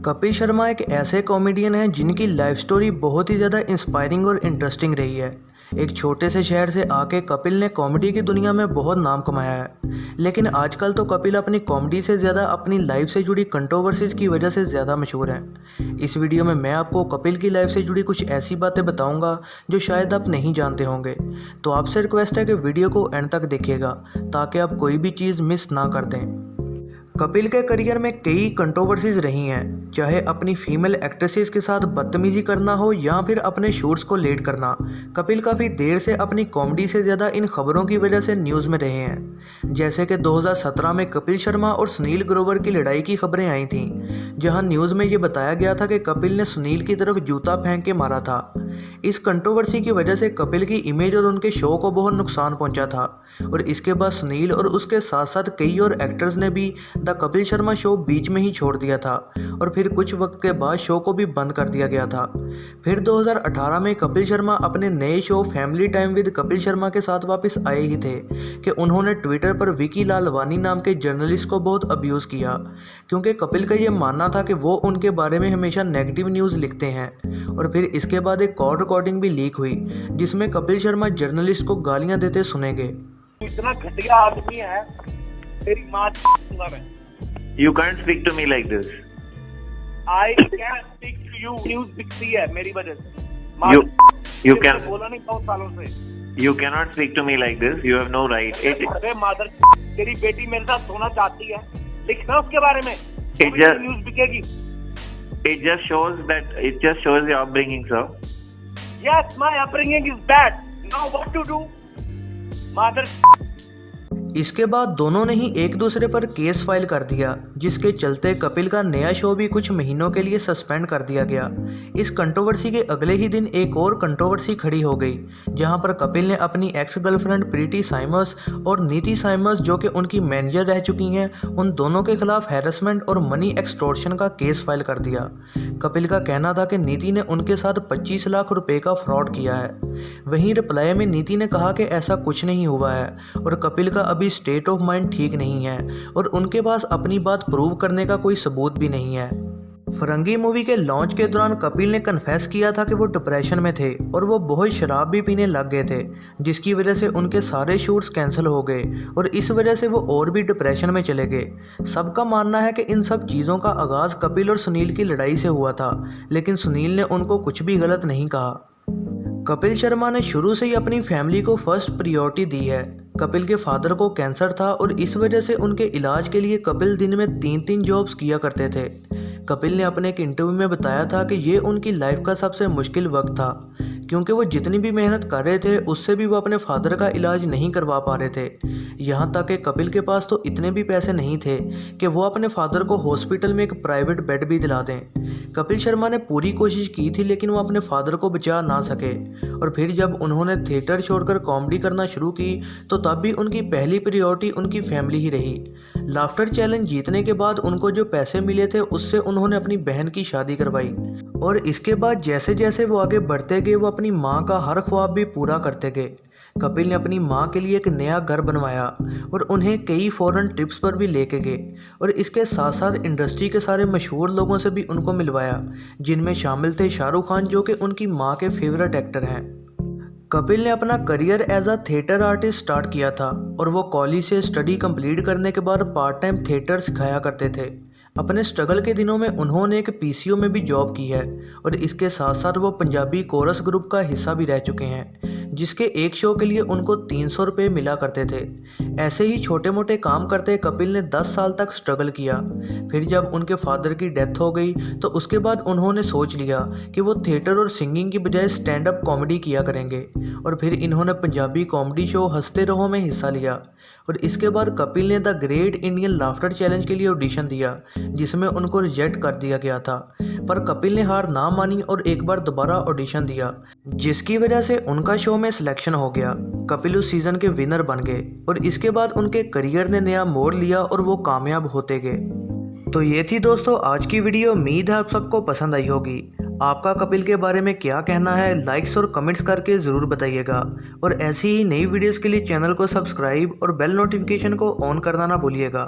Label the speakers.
Speaker 1: कपिल शर्मा एक ऐसे कॉमेडियन हैं जिनकी लाइफ स्टोरी बहुत ही ज़्यादा इंस्पायरिंग और इंटरेस्टिंग रही है। एक छोटे से शहर से आके कपिल ने कॉमेडी की दुनिया में बहुत नाम कमाया है। लेकिन आजकल तो कपिल अपनी कॉमेडी से ज़्यादा अपनी लाइफ से जुड़ी कंट्रोवर्सीज़ की वजह से ज़्यादा मशहूर हैं। इस वीडियो में मैं आपको कपिल की लाइफ से जुड़ी कुछ ऐसी बातें बताऊंगा जो शायद आप नहीं जानते होंगे। तो आपसे रिक्वेस्ट है कि वीडियो को एंड तक देखिएगा ताकि आप कोई भी चीज़ मिस ना कर दें। कपिल के करियर में कई कंट्रोवर्सीज रही हैं, चाहे अपनी फीमेल एक्ट्रेसेस के साथ बदतमीजी करना हो या फिर अपने शूट्स को लेट करना। कपिल काफ़ी देर से अपनी कॉमेडी से ज़्यादा इन खबरों की वजह से न्यूज़ में रहे हैं। जैसे कि 2017 में कपिल शर्मा और सुनील ग्रोवर की लड़ाई की खबरें आई थीं, जहां न्यूज़ में ये बताया गया था कि कपिल ने सुनील की तरफ जूता फेंक के मारा था। इस कंट्रोवर्सी की वजह से कपिल की इमेज और उनके शो को बहुत नुकसान पहुंचा था और इसके बाद सुनील और उसके साथ साथ कई और एक्टर्स ने भी द कपिल शर्मा शो बीच में ही छोड़ दिया था और फिर कुछ वक्त के बाद शो को भी बंद कर दिया गया था। फिर 2018 में कपिल शर्मा अपने नए show family time with Kapil Sharma के साथ वापस आए ही थे कि उन्होंने ट्विटर पर विकी लालवानी नाम के जर्नलिस्ट को बहुत अब्यूज़ किया, क्योंकि कपिल का ये मानना था कि वो उनके बारे में हमेशा नेगेटिव न्यूज़ लिखते हैं। और फिर इसके बाद एक कॉल रिकॉर्डिंग भी लीक हुई जिसमें कपिल शर्मा जर्नलिस्ट को गालियां देते सुने गए।
Speaker 2: इतना घटिया आदमी है, तेरी माँ दूंगा मैं।
Speaker 3: You can't speak to me like this.
Speaker 2: I can't speak to you. News बिकती है मेरी वजह से।
Speaker 3: You can.
Speaker 2: बोला नहीं बहुत सालों से।
Speaker 3: You cannot speak to me like this. You have no right.
Speaker 2: अरे मादर, तेरी बेटी मेरे साथ सोना चाहती है, लिखना उसके बारे में। न्यूज़ बिकेगी।
Speaker 3: It just shows your upbringing, sir.
Speaker 2: Yes, my upbringing is bad. Now what to do? मादर।
Speaker 1: इसके बाद दोनों ने ही एक दूसरे पर केस फाइल कर दिया, जिसके चलते कपिल का नया शो भी कुछ महीनों के लिए सस्पेंड कर दिया गया। इस कंट्रोवर्सी के अगले ही दिन एक और कंट्रोवर्सी खड़ी हो गई, जहां पर कपिल ने अपनी एक्स गर्लफ्रेंड प्रीति साइमस और नीति साइमस, जो कि उनकी मैनेजर रह चुकी हैं, उन दोनों के खिलाफ हैरेसमेंट और मनी एक्सटॉर्शन का केस फाइल कर दिया। कपिल का कहना था कि नीति ने उनके साथ 25 लाख रुपए का फ्रॉड किया है। वहीं रिप्लाई में नीति ने कहा कि ऐसा कुछ नहीं हुआ है और कपिल का अभी स्टेट ऑफ माइंड ठीक नहीं है और उनके पास अपनी बात प्रूव करने का कोई सबूत भी नहीं है। फरंगी मूवी के लॉन्च के दौरान कपिल ने कन्फेस किया था कि वो डिप्रेशन में थे और वो बहुत शराब भी पीने लग गए थे, जिसकी वजह से उनके सारे शूट्स कैंसिल हो गए और इस वजह से वो और भी डिप्रेशन में चले गए। सबका मानना है कि इन सब चीज़ों का आगाज़ कपिल और सुनील की लड़ाई से हुआ था, लेकिन सुनील ने उनको कुछ भी गलत नहीं कहा। कपिल शर्मा ने शुरू से ही अपनी फैमिली को फर्स्ट प्रायोरिटी दी है। कपिल के फादर को कैंसर था और इस वजह से उनके इलाज के लिए कपिल दिन में 3-3 जॉब्स किया करते थे। कपिल ने अपने एक इंटरव्यू में बताया था कि ये उनकी लाइफ का सबसे मुश्किल वक्त था, क्योंकि वो जितनी भी मेहनत कर रहे थे उससे भी वो अपने फादर का इलाज नहीं करवा पा रहे थे। यहाँ तक कि कपिल के पास तो इतने भी पैसे नहीं थे कि वो अपने फादर को हॉस्पिटल में एक प्राइवेट बेड भी दिला दें। कपिल शर्मा ने पूरी कोशिश की थी, लेकिन वो अपने फादर को बचा ना सके और फिर जब उन्होंने थिएटर छोड़कर कॉमेडी करना शुरू की तो तब भी उनकी पहली प्रायोरिटी उनकी फैमिली ही रही। लाफ्टर चैलेंज जीतने के बाद उनको जो पैसे मिले थे उससे उन्होंने अपनी बहन की शादी करवाई और इसके बाद जैसे जैसे वो आगे बढ़ते गए वो अपनी माँ का हर ख्वाब भी पूरा करते गए। कपिल ने अपनी माँ के लिए एक नया घर बनवाया और उन्हें कई फॉरेन ट्रिप्स पर भी लेके गए और इसके साथ साथ इंडस्ट्री के सारे मशहूर लोगों से भी उनको मिलवाया, जिनमें शामिल थे शाहरुख खान, जो कि उनकी माँ के फेवरेट एक्टर हैं। कपिल ने अपना career as a theatre artist start किया था और वो कॉलेज से स्टडी कंप्लीट करने के बाद पार्ट टाइम थिएटर सिखाया करते थे। अपने स्ट्रगल के दिनों में उन्होंने एक पीसीओ में भी जॉब की है और इसके साथ साथ वो पंजाबी कोरस ग्रुप का हिस्सा भी रह चुके हैं, जिसके एक शो के लिए उनको 300 रुपये मिला करते थे। ऐसे ही छोटे मोटे काम करते कपिल ने 10 साल तक स्ट्रगल किया। फिर जब उनके फादर की डेथ हो गई तो उसके बाद उन्होंने सोच लिया कि वो थिएटर और सिंगिंग की बजाय स्टैंड अप कॉमेडी किया करेंगे और फिर इन्होंने पंजाबी कॉमेडी शो हंसते रहो में हिस्सा लिया और इसके बाद कपिल ने the great Indian laughter challenge के लिए ऑडिशन दिया, जिसमें उनको रिजेक्ट कर दिया गया था। पर कपिल ने हार ना मानी और एक बार दोबारा ऑडिशन दिया, जिसकी वजह से उनका शो में सिलेक्शन हो गया। कपिल उस सीजन के विनर बन गए और इसके बाद उनके करियर ने नया मोड़ लिया और वो कामयाब होते गए। तो ये थी दोस्तों आज की वीडियो। उम्मीद है आप सबको पसंद आई होगी। आपका कपिल के बारे में क्या कहना है, लाइक्स और कमेंट्स करके ज़रूर बताइएगा और ऐसी ही नई वीडियोस के लिए चैनल को सब्सक्राइब और बेल नोटिफिकेशन को ऑन करना ना भूलिएगा।